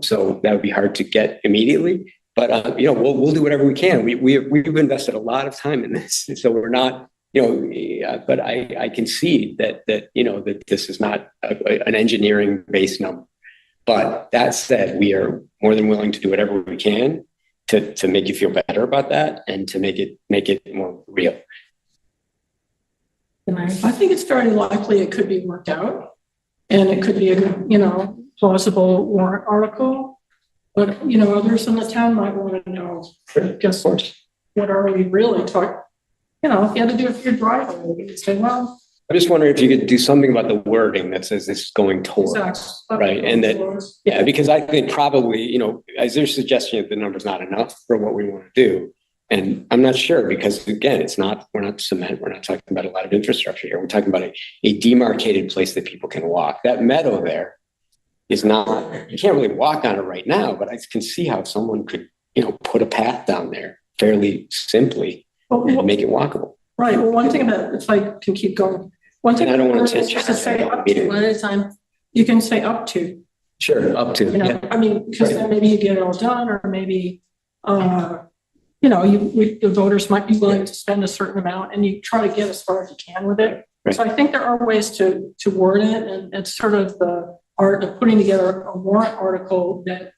So that would be hard to get immediately, but you know, we'll do whatever we can. We've invested a lot of time in this, so we're not, you know. But I concede that you know that this is not an engineering based number, But that said, we are more than willing to do whatever we can to make you feel better about that and to make it more real. I think it's very likely it could be worked out, and it could be a plausible warrant article. But others in the town might want to know, just what are we really talking? If you had to do it for your driveway, you could say, well. I'm just wondering if you could do something about the wording that says this is going towards, exactly. right? And that, because I think probably, as their suggestion, the number's not enough for what we want to do. And I'm not sure because again, we're not cement. We're not talking about a lot of infrastructure here. We're talking about a demarcated place that people can walk. That meadow there is not, you can't really walk on it right now, but I can see how someone could, put a path down there fairly simply and make it walkable. Right. Well, one thing about, if I can keep going, one thing I don't want to just to say up to, one at a time, you can say up to. Sure, up to. Because then maybe you get it all done, or maybe, the voters might be willing to spend a certain amount, and you try to get as far as you can with it. Right. So I think there are ways to word it, and it's sort of the art of putting together a warrant article that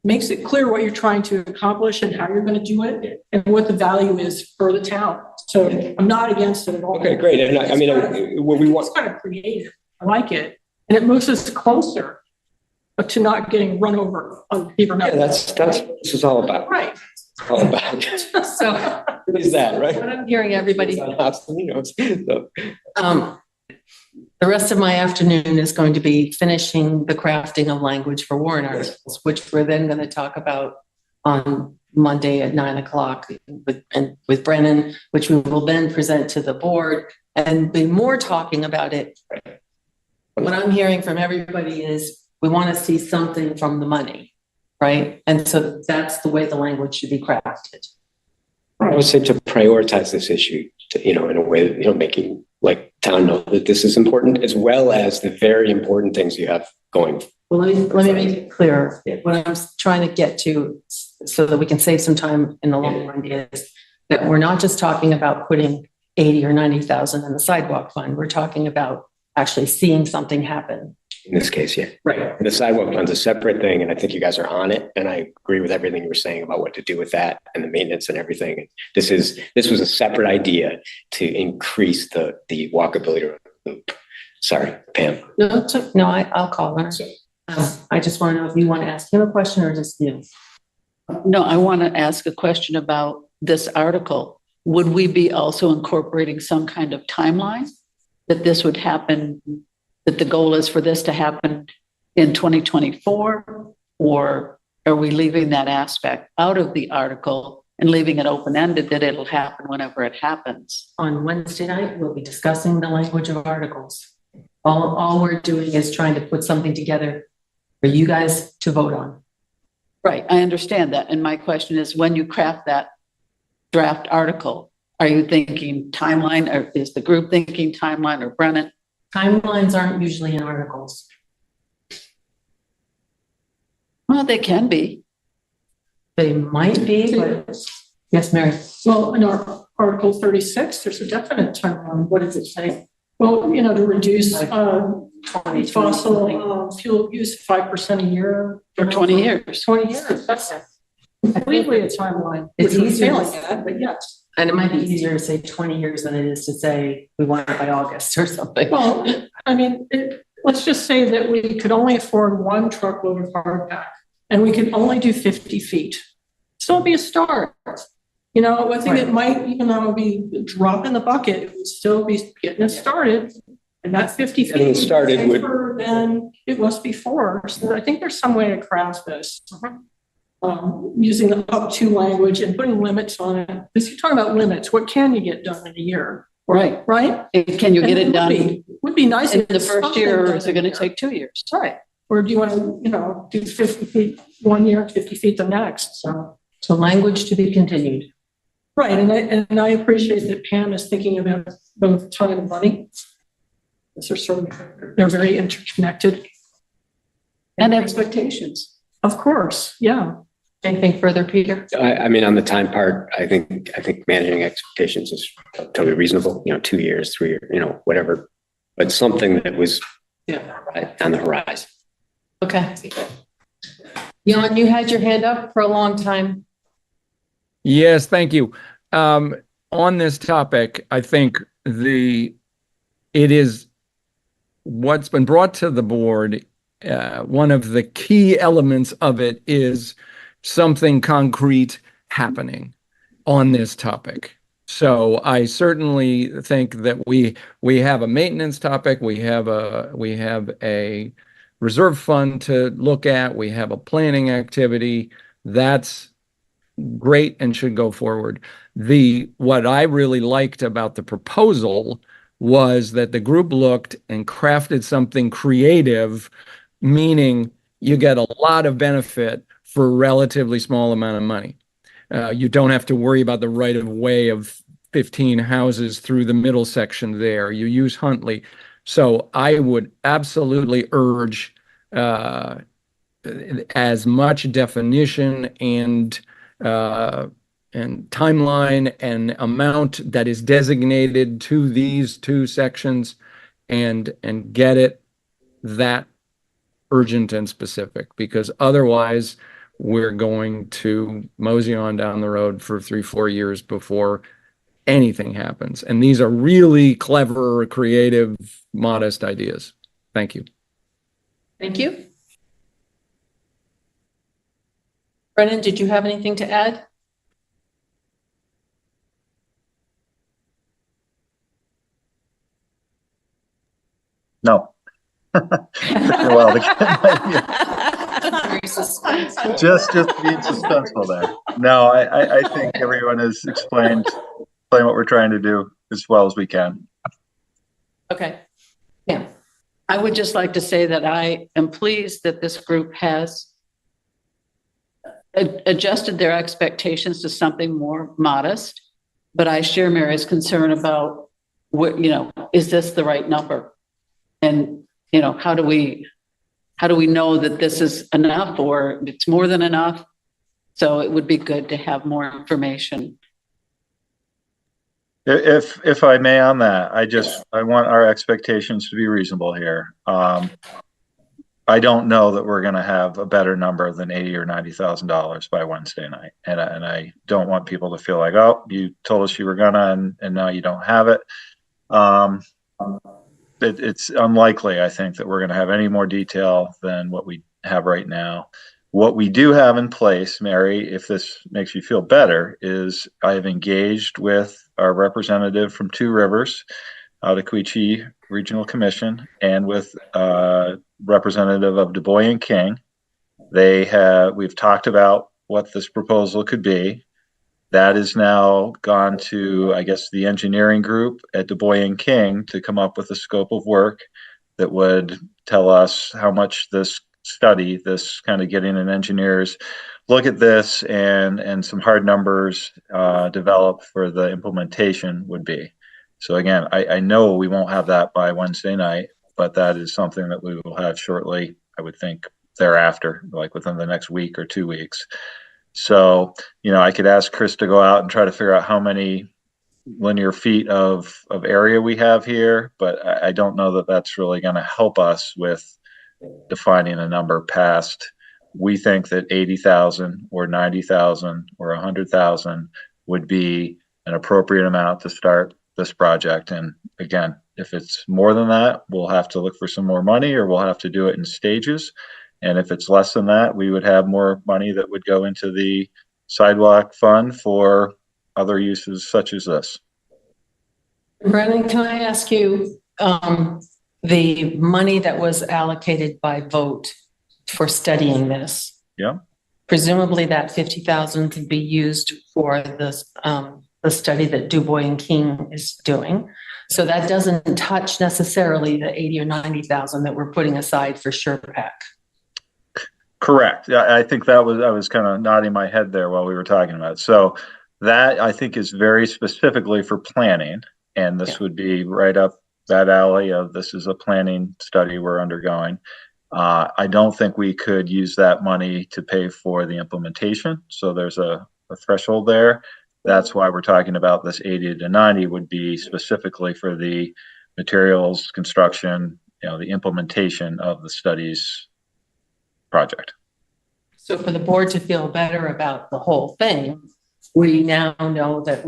makes it clear what you're trying to accomplish and how you're going to do it and what the value is for the town. So I'm not against it at all. Okay, great. And what we want. It's kind of creative. I like it. And it moves us closer to not getting run over on Beaver Mountain. Yeah, that's what this is all about. Right. It's all about. So Is that right? what I'm hearing everybody, So, the rest of my afternoon is going to be finishing the crafting of language for warrant articles, which we're then going to talk about on Monday at 9:00 with Brennan, which we will then present to the board and be more talking about it. What I'm hearing from everybody is we want to see something from the money, right? And so that's the way the language should be crafted. I would say to prioritize this issue, in a way that, making like town know that this is important, as well as the very important things you have going. Well, let me make it clear. What I'm trying to get to, so that we can save some time in the long run, is that we're not just talking about putting 80 or 90,000 in the sidewalk fund. We're talking about actually seeing something happen. In this case, yeah. Right. The sidewalk fund's a separate thing, and I think you guys are on it. And I agree with everything you were saying about what to do with that and the maintenance and everything. And this was a separate idea to increase the walkability of the loop. Sorry, Pam. No, I'll call her. I just want to know if you want to ask him a question or just you. No, I want to ask a question about this article. Would we be also incorporating some kind of timeline that this would happen, that the goal is for this to happen in 2024? Or are we leaving that aspect out of the article and leaving it open-ended that it'll happen whenever it happens? On Wednesday night, we'll be discussing the language of articles. All we're doing is trying to put something together for you guys to vote on. Right, I understand that. And my question is, when you craft that draft article, are you thinking timeline, or is the group thinking timeline, or Brennan? Timelines aren't usually in articles. Well, they can be. They might be, but yes, Mary. Well, in our Article 36, there's a definite timeline. What does it say? Well, to reduce fossil fuel use 5% a year. For 20 years. 20 years, that's completely a timeline. It's which we're easier to failing at, but yes. And it might be easier to say 20 years than it is to say we want it by August or something. Well, let's just say that we could only afford one truckload of hardback and we could only do 50 feet. Still be a start. I think it might, even though it would be a drop in the bucket, it would still be getting us started. And that 50 feet Getting started would safer than it was before. So I think there's some way to craft this. Using the up to language and putting limits on it. Because you're talking about limits. What can you get done in a year? Right. Right? Can you get it done would be nice in if the first year, or is it going to take 2 years? Right. Or do you want to, do 50 feet one year, 50 feet the next? So language to be continued. Right. And I appreciate that Pam is thinking about both time and money. They're very interconnected. And expectations. Of course. Yeah. Anything further, Peter? On the time part, I think managing expectations is totally reasonable. 2 years, 3 years, whatever, but something that was on the horizon. Okay. Jan, you had your hand up for a long time. Yes, thank you. On this topic, I think it is what's been brought to the board. One of the key elements of it is something concrete happening on this topic. So I certainly think that we have a maintenance topic, we have a reserve fund to look at, we have a planning activity. That's great and should go forward. What I really liked about the proposal was that the group looked and crafted something creative, meaning you get a lot of benefit for a relatively small amount of money. You don't have to worry about the right of way of 15 houses through the middle section there. You use Huntley. So I would absolutely urge as much definition and timeline and amount that is designated to these two sections and get it that urgent and specific, because otherwise we're going to mosey on down the road for 3-4 years before anything happens. And these are really clever, creative, modest ideas. Thank you. Thank you. Brennan, did you have anything to add? No. Well, just being suspenseful there. No, I think everyone has explained what we're trying to do as well as we can. Okay. Yeah. I would just like to say that I am pleased that this group has adjusted their expectations to something more modest, but I share Mary's concern about what, is this the right number? And, how do we know that this is enough or it's more than enough? So it would be good to have more information. If I may on that, I want our expectations to be reasonable here. I don't know that we're going to have a better number than $80,000 or $90,000 by Wednesday night, and I don't want people to feel like, oh, you told us you were gonna, and now you don't have it. It's unlikely, I think, that we're going to have any more detail than what we have right now. What we do have in place, Mary, if this makes you feel better, is I have engaged with our representative from Two Rivers, Ottaquechee Regional Commission, and with representative of Du Bois and King. We've talked about what this proposal could be. That is now gone to, I guess, the engineering group at Du Bois and King to come up with a scope of work that would tell us how much this study, this kind of getting an engineer's look at this and some hard numbers developed for the implementation would be. So again, I know we won't have that by Wednesday night, but that is something that we will have shortly, I would think, thereafter, like within the next week or 2 weeks. So, I could ask Chris to go out and try to figure out how many linear feet of area we have here, but I don't know that that's really going to help us with defining a number past. We think that 80,000 or 90,000 or 100,000 would be an appropriate amount to start this project. And again, if it's more than that, we'll have to look for some more money, or we'll have to do it in stages. And if it's less than that, we would have more money that would go into the sidewalk fund for other uses such as this. Brennan, can I ask you, the money that was allocated by vote for studying this? Yeah. Presumably that 50,000 could be used for this, the study that Du Bois and King is doing. So that doesn't touch necessarily the 80 or 90,000 that we're putting aside for SurePack. Correct. I think I was kind of nodding my head there while we were talking about it. So that, I think, is very specifically for planning, and this would be right up that alley of this is a planning study we're undergoing. I don't think we could use that money to pay for the implementation. So there's a threshold there. That's why we're talking about this 80 to 90 would be specifically for the materials, construction, the implementation of the studies project. So for the board to feel better about the whole thing, we now know that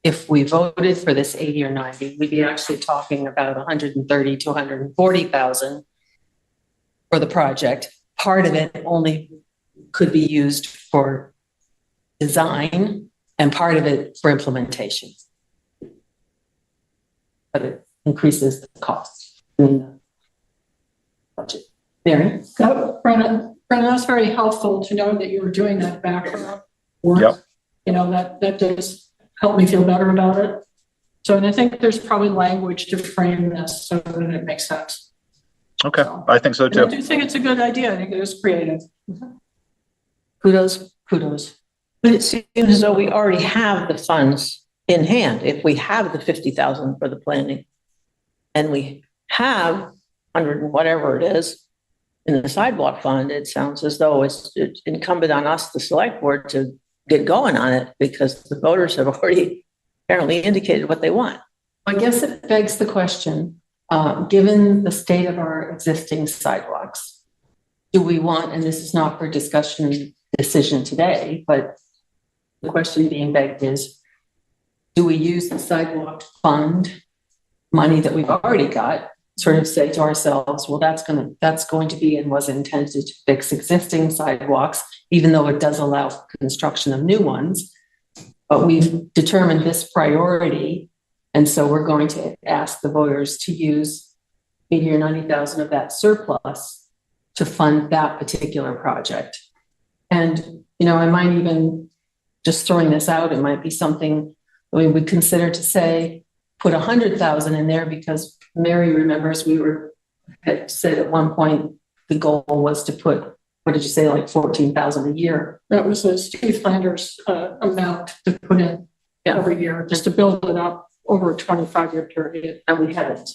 if we voted for this 80 or 90, we'd be actually talking about 130 to 140,000 for the project. Part of it only could be used for design and part of it for implementation. But it increases the cost in the budget. Mary? Brenna, that's very helpful to know that you were doing that background work. Yep. You know, that does help me feel better about it. So, and I think there's probably language to frame this so that it makes sense. Okay, So, I think so and I too. do think it's a good idea. I think it is creative. Kudos. But it seems as though we already have the funds in hand. If we have the 50,000 for the planning and we have 100 and whatever it is in the sidewalk fund, it sounds as though it's incumbent on us, the select board, to get going on it because the voters have already apparently indicated what they want. I guess it begs the question, given the state of our existing sidewalks, do we want, and this is not for decision today, but the question being begged is, do we use the sidewalk fund money that we've already got, sort of say to ourselves, well, that's going to be and was intended to fix existing sidewalks, even though it does allow for construction of new ones. But we've determined this priority. And so we're going to ask the voters to use 80 or 90,000 of that surplus to fund that particular project. And, you know, I might even, just throwing this out, it might be something we would consider to say, put 100,000 in there because Mary remembers had said at one point, the goal was to put, what did you say, like 14,000 a year? That was a Steve Flanders amount to put in every year, just to build it up over a 25-year period. And we haven't.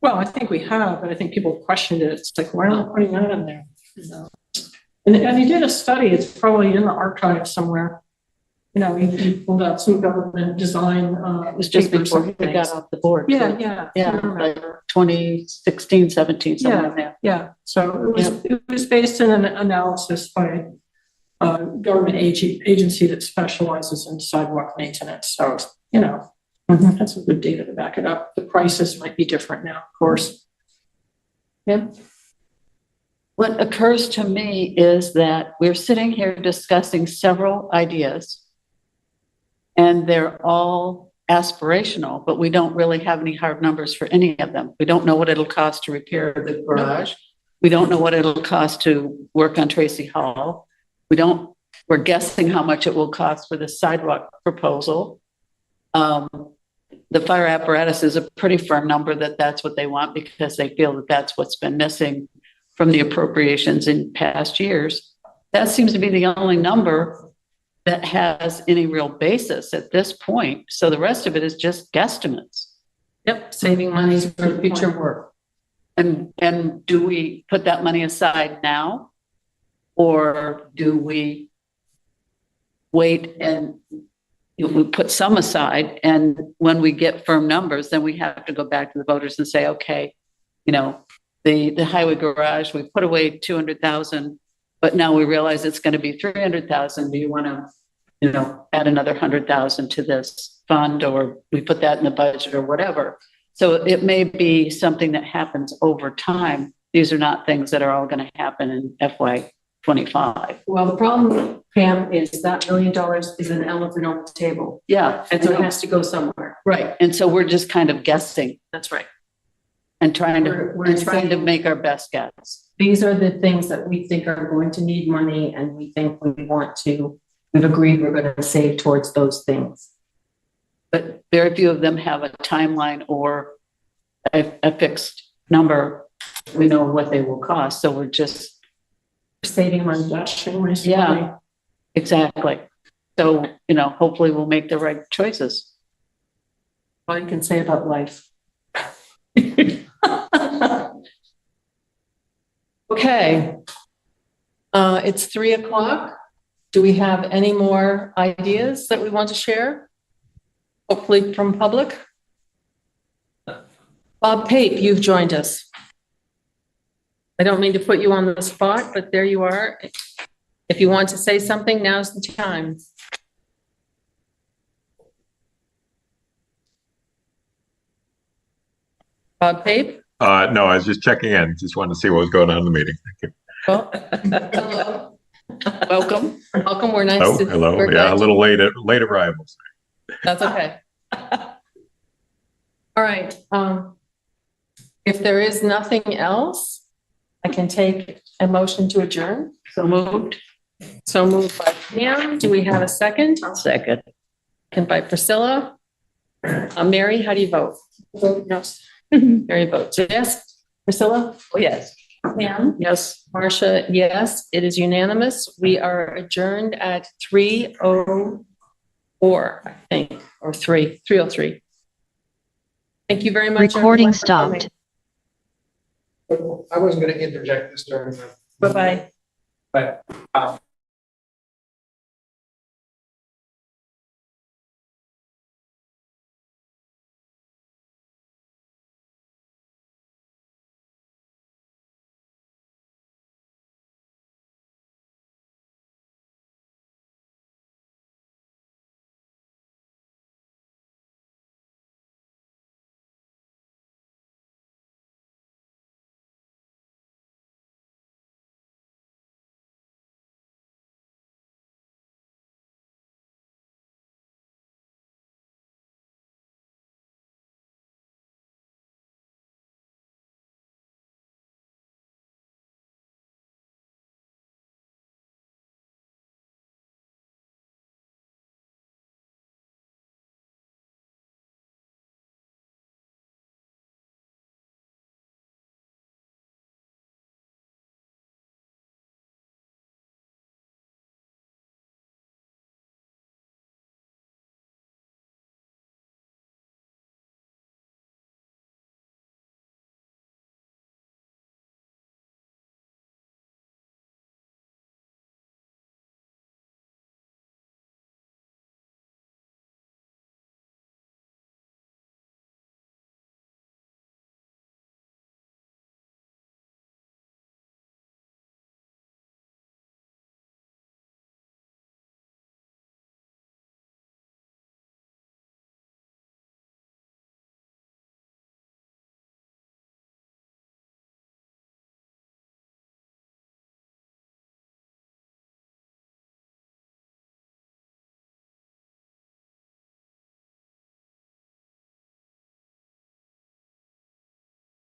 Well, I think we have, but I think people questioned it. It's like, why are we putting that in there? You know? And he did a study, it's probably in the archive somewhere. You know, he pulled out some government design. It was just before we got off the board. Yeah. Like 2016, 17, somewhere in there. Yeah. So it was based in an analysis by a government agency that specializes in sidewalk maintenance. So, you know, that's some good data to back it up. The prices might be different now, of course. Yeah. What occurs to me is that we're sitting here discussing several ideas, and they're all aspirational, but we don't really have any hard numbers for any of them. We don't know what it'll cost to repair the garage. We don't know what it'll cost to work on Tracy Hall. We're guessing how much it will cost for the sidewalk proposal. The fire apparatus is a pretty firm number that's what they want because they feel that that's what's been missing from the appropriations in past years. That seems to be the only number that has any real basis at this point. So the rest of it is just guesstimates. Yep, saving money for future work. And do we put that money aside now? Or do we wait and we put some aside, and when we get firm numbers, then we have to go back to the voters and say, okay, you know, the highway garage, we put away 200,000, but now we realize it's going to be 300,000. Do you want to, you know, add another 100,000 to this fund, or we put that in the budget or whatever? So it may be something that happens over time. These are not things that are all going to happen in FY25. Well, the problem, Pam, is that $1 million is an elephant on the table. Yeah. And so it has to go somewhere. Right. And so we're just kind of guessing. That's right. And trying We're trying to make our best guess. These are the things that we think are going to need money, and we think we've agreed we're going to save towards those things. But very few of them have a timeline or a fixed number. We know what they will cost. So we're just saving money. Yeah, exactly. So, you know, hopefully we'll make the right choices. All you can say about life. Okay. It's 3:00. Do we have any more ideas that we want to share? Hopefully from public. Bob Pape, you've joined us. I don't mean to put you on the spot, but there you are. If you want to say something, now's the time. Bob Pape? No, I was just checking in. Just wanted to see what was going on in the meeting. Thank you. Well, hello. Welcome. Welcome. We're nice Oh, to. hello. we're Yeah, glad a little late arrivals. That's okay. All right. If there is nothing else, I can take a motion to adjourn. So moved. So moved by Pam. Do we have a second? Second. Second by Priscilla. Mary, how do you vote? Yes. Mary votes yes. Priscilla? Oh, yes. Pam? Yes. Marcia, yes. It is unanimous. We are adjourned at 3:04, I think, or 3:03. Thank you very much. Recording everyone, for coming. stopped. I wasn't going to interject this during the. Bye-bye. But